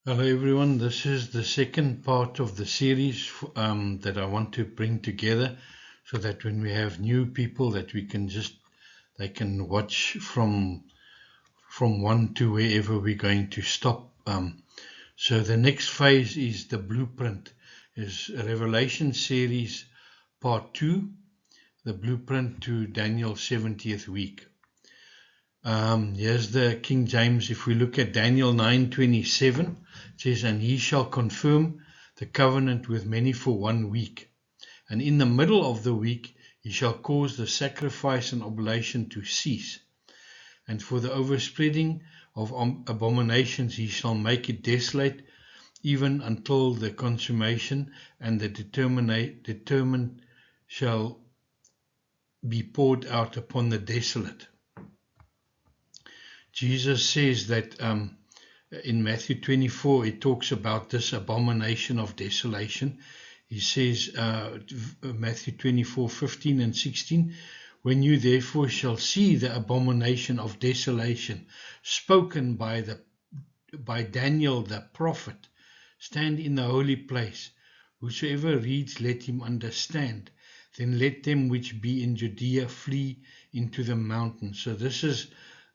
Hello everyone, this is the second part of the series that I want to bring together so that when we have new people that they can watch from one to wherever we're going to stop. So the next phase is the blueprint, is Revelation series part 2, the blueprint to Daniel's 70th week. Here's the King James. If we look at Daniel 9:27, it says, "And he shall confirm the covenant with many for 1 week. And in the middle of the week he shall cause the sacrifice and oblation to cease. And for the overspreading of abominations he shall make it desolate, even until the consummation, and the determined shall be poured out upon the desolate." Jesus says that in Matthew 24, it talks about this abomination of desolation. He says, Matthew 24:15 and 16, "When you therefore shall see the abomination of desolation spoken by Daniel the prophet stand in the holy place, whosoever reads, let him understand. Then let them which be in Judea flee into the mountains." So this is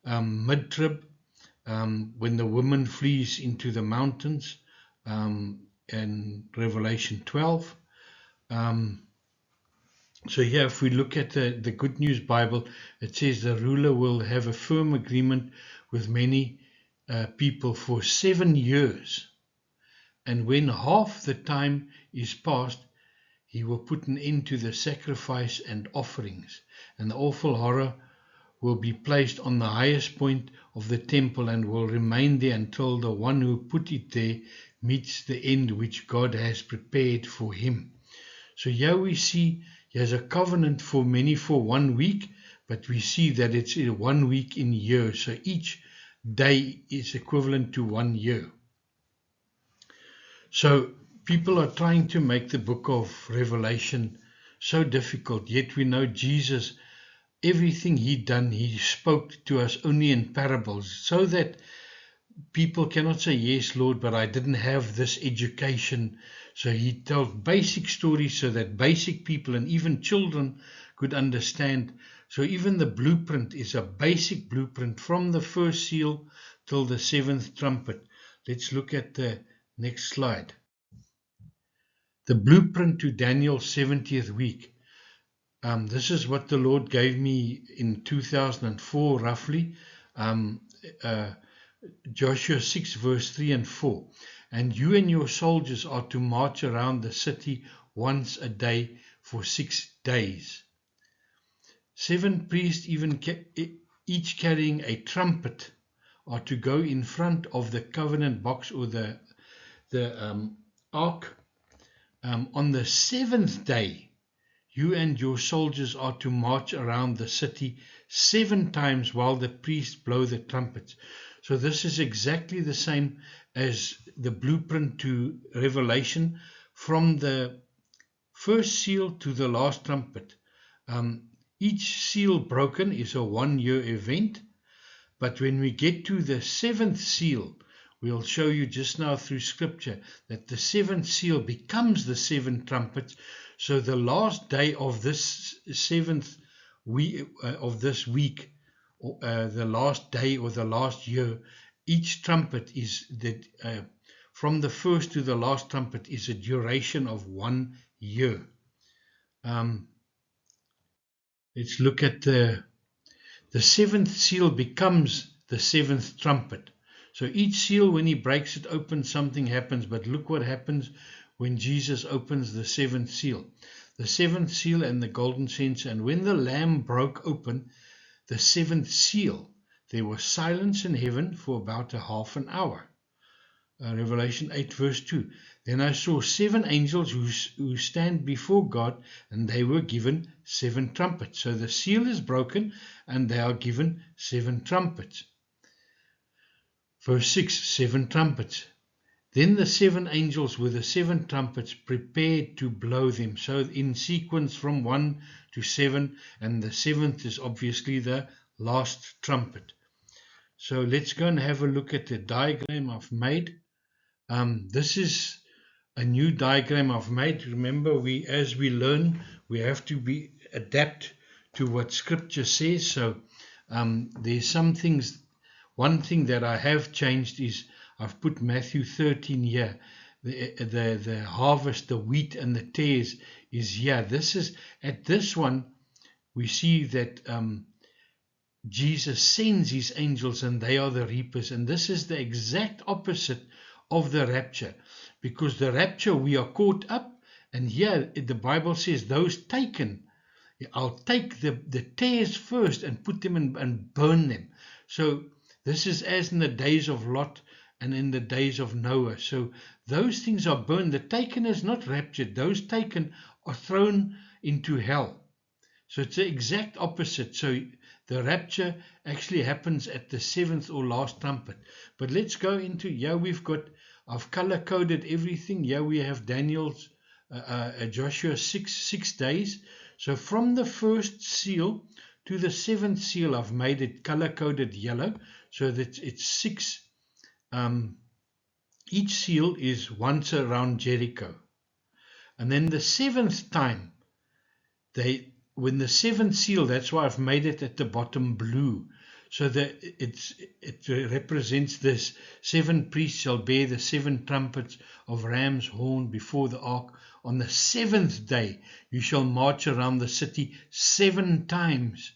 mid-trib, when the woman flees into the mountains, in Revelation 12. So here, if we look at the Good News Bible, it says the ruler will have a firm agreement with many people for 7 years. And when half the time is past, he will put an end to the sacrifice and offerings. And the awful horror will be placed on the highest point of the temple and will remain there until the one who put it there meets the end which God has prepared for him. So here we see there's a covenant for many for 1 week, but we see that it's 1 week in years. So each day is equivalent to 1 year. So people are trying to make the book of Revelation so difficult, yet we know Jesus, everything he done, he spoke to us only in parables, so that people cannot say, "Yes, Lord, but I didn't have this education." So he told basic stories so that basic people and even children could understand. So even the blueprint is a basic blueprint from the first seal till the 7th trumpet. Let's look at the next slide. The blueprint to Daniel's 70th week. This is what the Lord gave me in 2004, roughly. Joshua 6, verse 3 and 4. "And you and your soldiers are to march around the city once a day for 6 days. 7 priests, each carrying a trumpet, are to go in front of the covenant box or the ark. On the 7th day, you and your soldiers are to march around the city 7 times while the priests blow the trumpets." So this is exactly the same as the blueprint to Revelation, from the first seal to the last trumpet. Each seal broken is a 1-year event, but when we get to the 7th seal, we'll show you just now through scripture that the 7th seal becomes the 7 trumpets. So the last day of this 7th week, the last day or the last year, each trumpet is from the first to the last trumpet is a duration of 1 year. Let's look at the 7th seal becomes the 7th trumpet. So each seal, when he breaks it open, something happens. But look what happens when Jesus opens the 7th seal. The 7th seal and the golden censer. "And when the Lamb broke open the 7th seal, there was silence in heaven for about a half an hour." Revelation 8, verse 2. "Then I saw 7 angels who stand before God, and they were given 7 trumpets." So the seal is broken, and they are given 7 trumpets. Verse 6, 7 trumpets. "Then the 7 angels with the 7 trumpets prepared to blow them." So in sequence from 1 to 7, and the 7th is obviously the last trumpet. So let's go and have a look at the diagram I've made. This is a new diagram I've made. Remember, as we learn, we have to adapt to what Scripture says. So there's some things. One thing that I have changed is I've put Matthew 13 here. The harvest, the wheat and the tares is here. This is at this one we see that Jesus sends his angels and they are the reapers, and this is the exact opposite of the rapture, because the rapture we are caught up, and here the Bible says those taken, I'll take the tares first and put them in and burn them. So this is as in the days of Lot and in the days of Noah. So those things are burned. The taken is not raptured. Those taken are thrown into hell. So it's the exact opposite. So the rapture actually happens at the seventh or last trumpet. But let's go into, I've color coded everything. Here we have Daniel's, Joshua 6 days. So from the first seal to the seventh seal, I've made it color coded yellow, so that it's 6. Each seal is once around Jericho. And then the seventh time, when the seventh seal, that's why I've made it at the bottom blue, so that it represents this. 7 priests shall bear the 7 trumpets of ram's horn before the ark. On the 7th day you shall march around the city 7 times,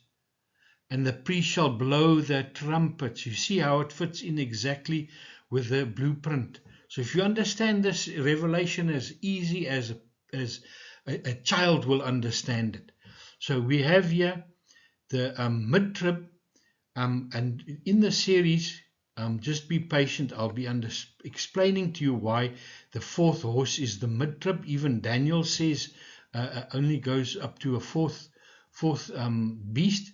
and the priest shall blow their trumpets. You see how it fits in exactly with the blueprint. So if you understand this revelation as easy as a child will understand it. So we have here the mid-trib, and in the series, just be patient. I'll be explaining to you why the 4th horse is the mid-trib. Even Daniel says only goes up to a fourth beast,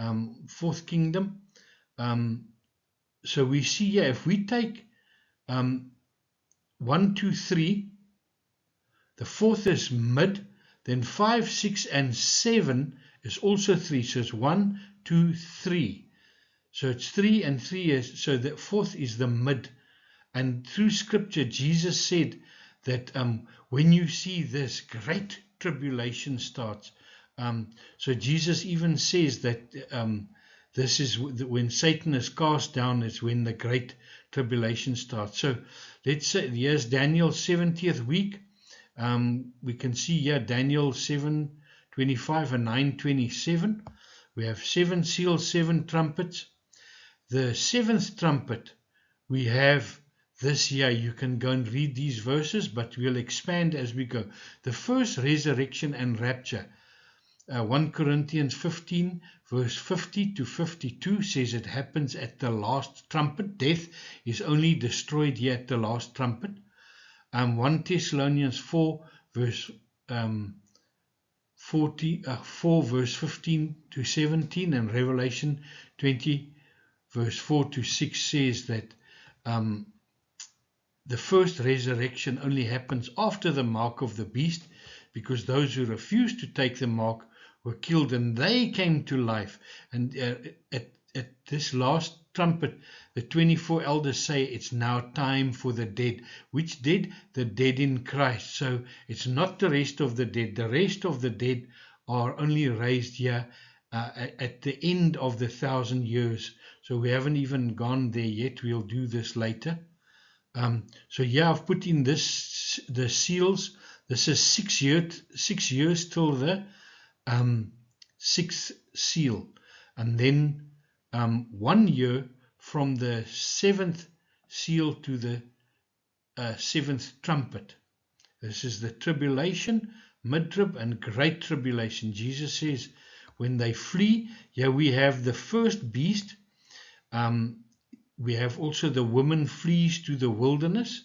4th kingdom. So we see here, if we take 1, 2, 3, the 4th is mid. Then 5, 6, and 7 is also 3. So it's 1, 2, 3. So it's 3 and 3 so the 4th is the mid. And through Scripture, Jesus said that when you see this great tribulation starts, so Jesus even says that this is when Satan is cast down, is when the great tribulation starts. So let's say here's Daniel's 70th week. We can see here Daniel 7:25 and 9:27. We have 7 seals, 7 trumpets. The 7th trumpet we have this year. You can go and read these verses, but we'll expand as we go. The first resurrection and rapture, 1 Corinthians 15 verse 50 to 52 says it happens at the last trumpet. Death is only destroyed here at the last trumpet. 1 Thessalonians 4 verse 4 verse 15 to 17, and Revelation 20 verse 4 to 6 says that the first resurrection only happens after the mark of the beast, because those who refused to take the mark were killed, and they came to life. And at this last trumpet, the 24 elders say it's now time for the dead. Which dead? The dead in Christ. So it's not the rest of the dead. The rest of the dead are only raised here at the end of the 1,000 years. So we haven't even gone there yet. We'll do this later. So yeah, I've put in the seals. This is 6 years till the 6th seal, and then 1 year from the 7th seal to the 7th trumpet. This is the tribulation, mid-trib, and great tribulation. Jesus says when they flee, here we have the first beast. We have also the woman flees to the wilderness,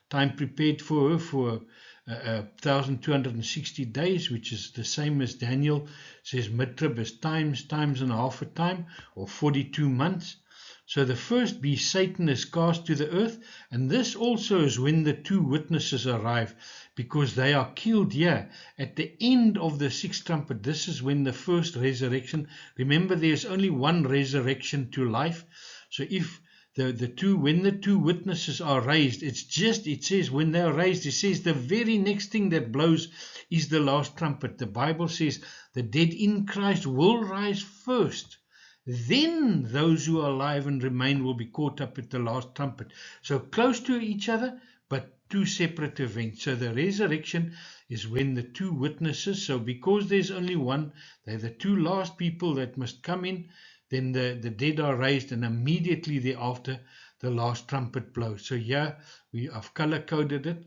time prepared for her for 1,260 days, which is the same as Daniel says mid-trib is times and a half a time, or 42 months. So the first beast, Satan, is cast to the earth, and this also is when the 2 witnesses arrive, because they are killed here at the end of the 6th trumpet. This is when the first resurrection. Remember, there's only one resurrection to life. So if when the two witnesses are raised, it says when they are raised, it says the very next thing that blows is the last trumpet. The Bible says the dead in Christ will rise first. Then those who are alive and remain will be caught up at the last trumpet. So close to each other, but two separate events. So the resurrection is when the two witnesses, so because there's only one, they're the two last people that must come in, then the dead are raised, and immediately thereafter the last trumpet blows. So here I've color coded it.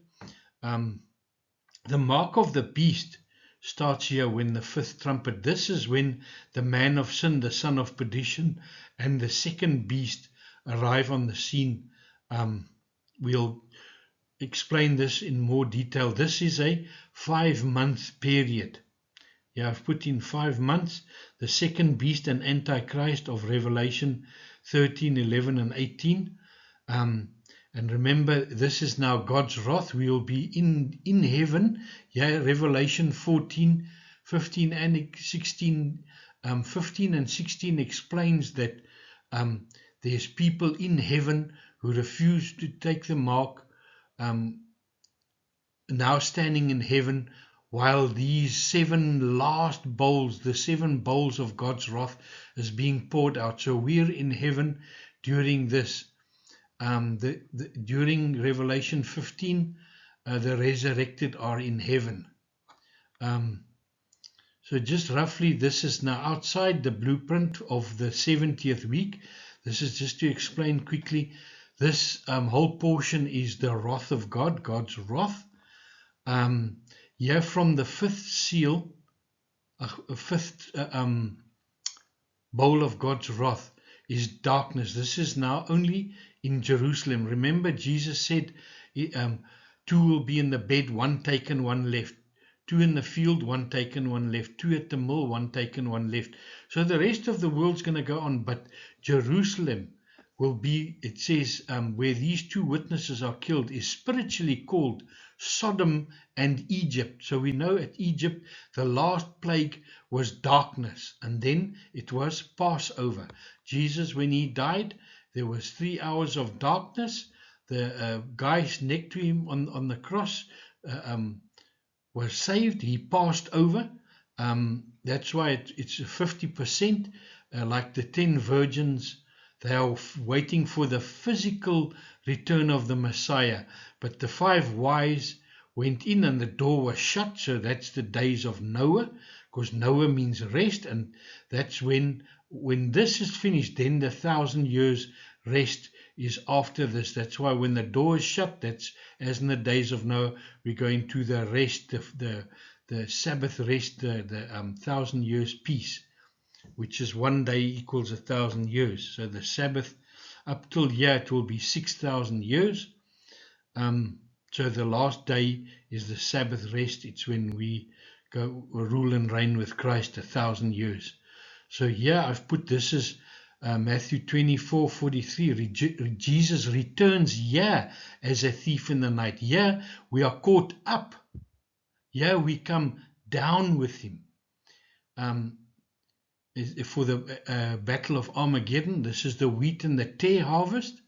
The mark of the beast starts here when the fifth trumpet. This is when the man of sin, the son of perdition, and the second beast arrive on the scene. We'll explain this in more detail. This is a 5-month period. Yeah, I've put in 5 months. The second beast and Antichrist of Revelation 13, 11, and 18. And remember, this is now God's wrath. We will be in heaven. Yeah, Revelation 14, 15, and 16. 15 and 16 explains that there's people in heaven who refuse to take the mark, now standing in heaven, while these 7 last bowls, the 7 bowls of God's wrath, is being poured out. So we're in heaven during this. During Revelation 15, the resurrected are in heaven. So just roughly, this is now outside the blueprint of the 70th week. This is just to explain quickly. This whole portion is the wrath of God, God's wrath. Here from the fifth seal, fifth bowl of God's wrath is darkness. This is now only in Jerusalem. Remember, Jesus said 2 will be in the bed, 1 taken, 1 left. 2 in the field, 1 taken, 1 left. 2 at the mill, 1 taken, 1 left. So the rest of the world's going to go on, but Jerusalem will be, it says, where these 2 witnesses are killed, is spiritually called Sodom and Egypt. So we know at Egypt the last plague was darkness, and then it was Passover. Jesus, when he died, there was 3 hours of darkness. The guys next to him on the cross was saved. He passed over. That's why it's 50%, like the 10 virgins. They are waiting for the physical return of the Messiah. But the 5 wise went in and the door was shut. So that's the days of Noah, because Noah means rest. And that's when this is finished, then the 1,000 years rest is after this. That's why when the door is shut, that's as in the days of Noah, we go into the rest, the Sabbath rest, the 1,000 years peace, which is 1 day equals 1,000 years. So the Sabbath up till here, it will be 6,000 years. So the last day is the Sabbath rest. It's when we go rule and reign with Christ 1,000 years. So here I've put, this is Matthew 24:43. Jesus returns here as a thief in the night. Here we are caught up. Here we come down with him. For the battle of Armageddon, this is the wheat and the tare harvest.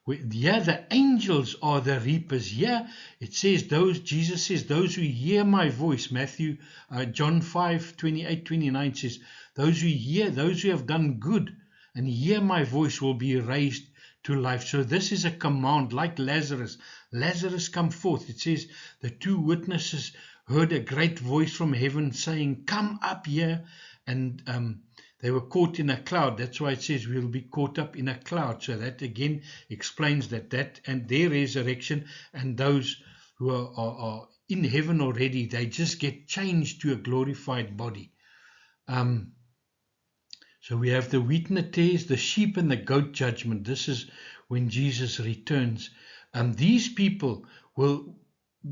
Here the angels are the reapers. Here it says, Jesus says, those who hear my voice, John 5:28-29 says, those who have done good and hear my voice will be raised to life. So this is a command, like Lazarus. Lazarus, come forth. It says the 2 witnesses heard a great voice from heaven saying, come up here. And they were caught in a cloud. That's why it says we'll be caught up in a cloud. So that again explains that and their resurrection, and those who are in heaven already, they just get changed to a glorified body. So we have the wheat and the tares, the sheep and the goat judgment. This is when Jesus returns. These people will,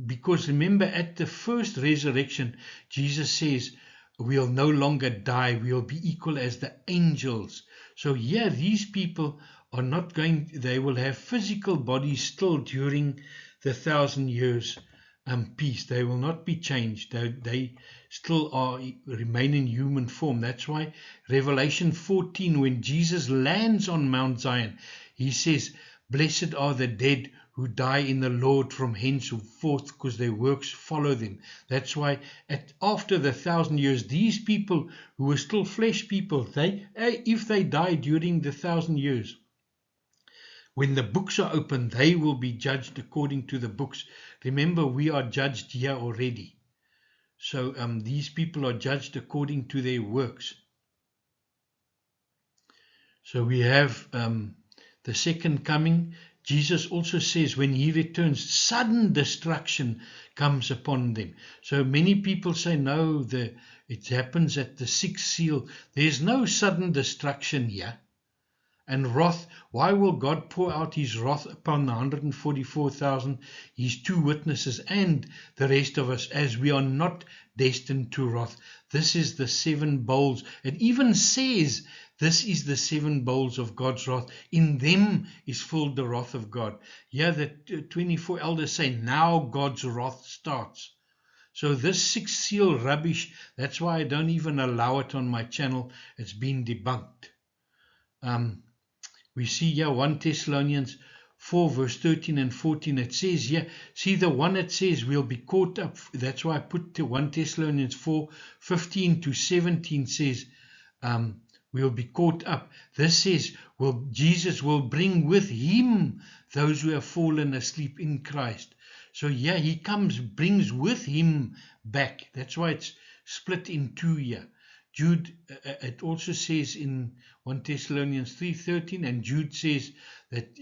because remember at the first resurrection, Jesus says, we'll no longer die, we'll be equal as the angels. So here, these people are not going, they will have physical bodies still during the 1,000 years peace. They will not be changed. They still remain in human form. That's why Revelation 14, when Jesus lands on Mount Zion, he says, blessed are the dead who die in the Lord from henceforth, because their works follow them. That's why after the 1,000 years, these people who were still flesh people, if they die during the 1,000 years, when the books are opened, they will be judged according to the books. Remember, we are judged here already. So these people are judged according to their works. So we have the second coming. Jesus also says when he returns, sudden destruction comes upon them. So many people say, no, it happens at the sixth seal. There's no sudden destruction here. And wrath, why will God pour out his wrath upon the 144,000, his two witnesses and the rest of us, as we are not destined to wrath? This is the seven bowls. It even says this is the seven bowls of God's wrath. In them is filled the wrath of God. Here the 24 elders say, now God's wrath starts. So this sixth seal rubbish, that's why I don't even allow it on my channel. It's been debunked. We see here 1 Thessalonians 4 verse 13 and 14. It says here, see the one that says we'll be caught up. That's why I put to 1 Thessalonians 4 15 to 17 says we'll be caught up. This says, well, Jesus will bring with him those who have fallen asleep in Christ. So yeah, he comes, brings with him back. That's why it's split in two here. Jude, it also says in 1 Thessalonians 3:13, and Jude says that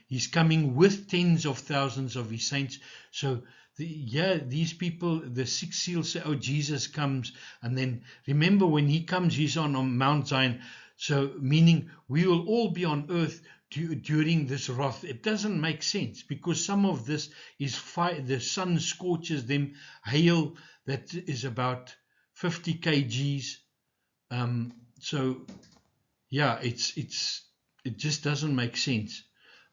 he's coming with tens of thousands of his saints. So these people, the sixth seal say, oh, Jesus comes, and then remember when he comes, he's on Mount Zion. So meaning we will all be on earth during this wrath. It doesn't make sense, because some of this is fire, the sun scorches them, hail that is about 50 kgs. So yeah, it just doesn't make sense.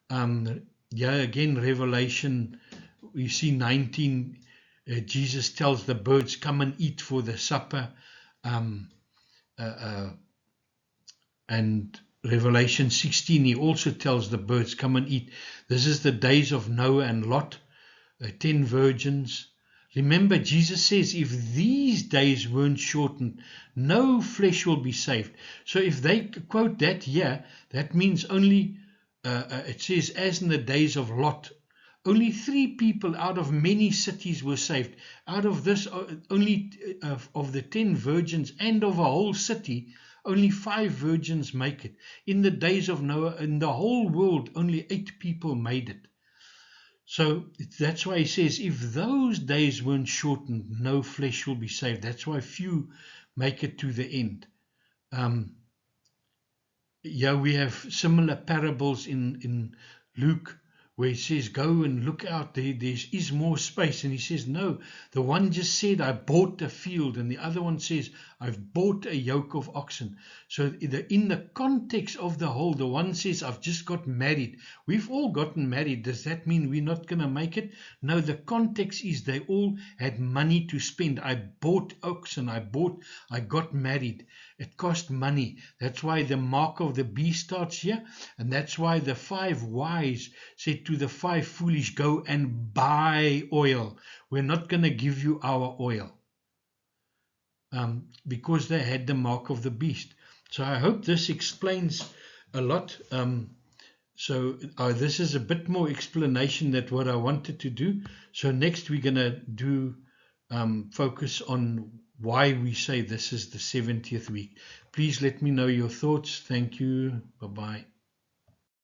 Again, Revelation, we see 19, Jesus tells the birds, come and eat for the supper. And Revelation 16, he also tells the birds, come and eat. This is the days of Noah and Lot, 10 virgins. Remember, Jesus says, if these days weren't shortened, no flesh will be saved. So if they quote that here, that means only, it says, as in the days of Lot, only 3 people out of many cities were saved. Out of this, only of the 10 virgins and of a whole city, only 5 virgins make it. In the days of Noah, in the whole world, only 8 people made it. So that's why he says, if those days weren't shortened, no flesh will be saved. That's why few make it to the end. We have similar parables in Luke, where he says, go and look out, there is more space. And he says, no, the one just said, I bought a field. And the other one says, I've bought a yoke of oxen. So in the context of the whole, the one says, I've just got married. We've all gotten married. Does that mean we're not going to make it? No, the context is they all had money to spend. I bought oxen. I got married. It cost money. That's why the mark of the beast starts here. And that's why the 5 wise said to the 5 foolish, go and buy oil. We're not going to give you our oil. Because they had the mark of the beast. So I hope this explains a lot. So this is a bit more explanation than what I wanted to do. So next we're going to do focus on why we say this is the 70th week. Please let me know your thoughts. Thank you. Bye-bye.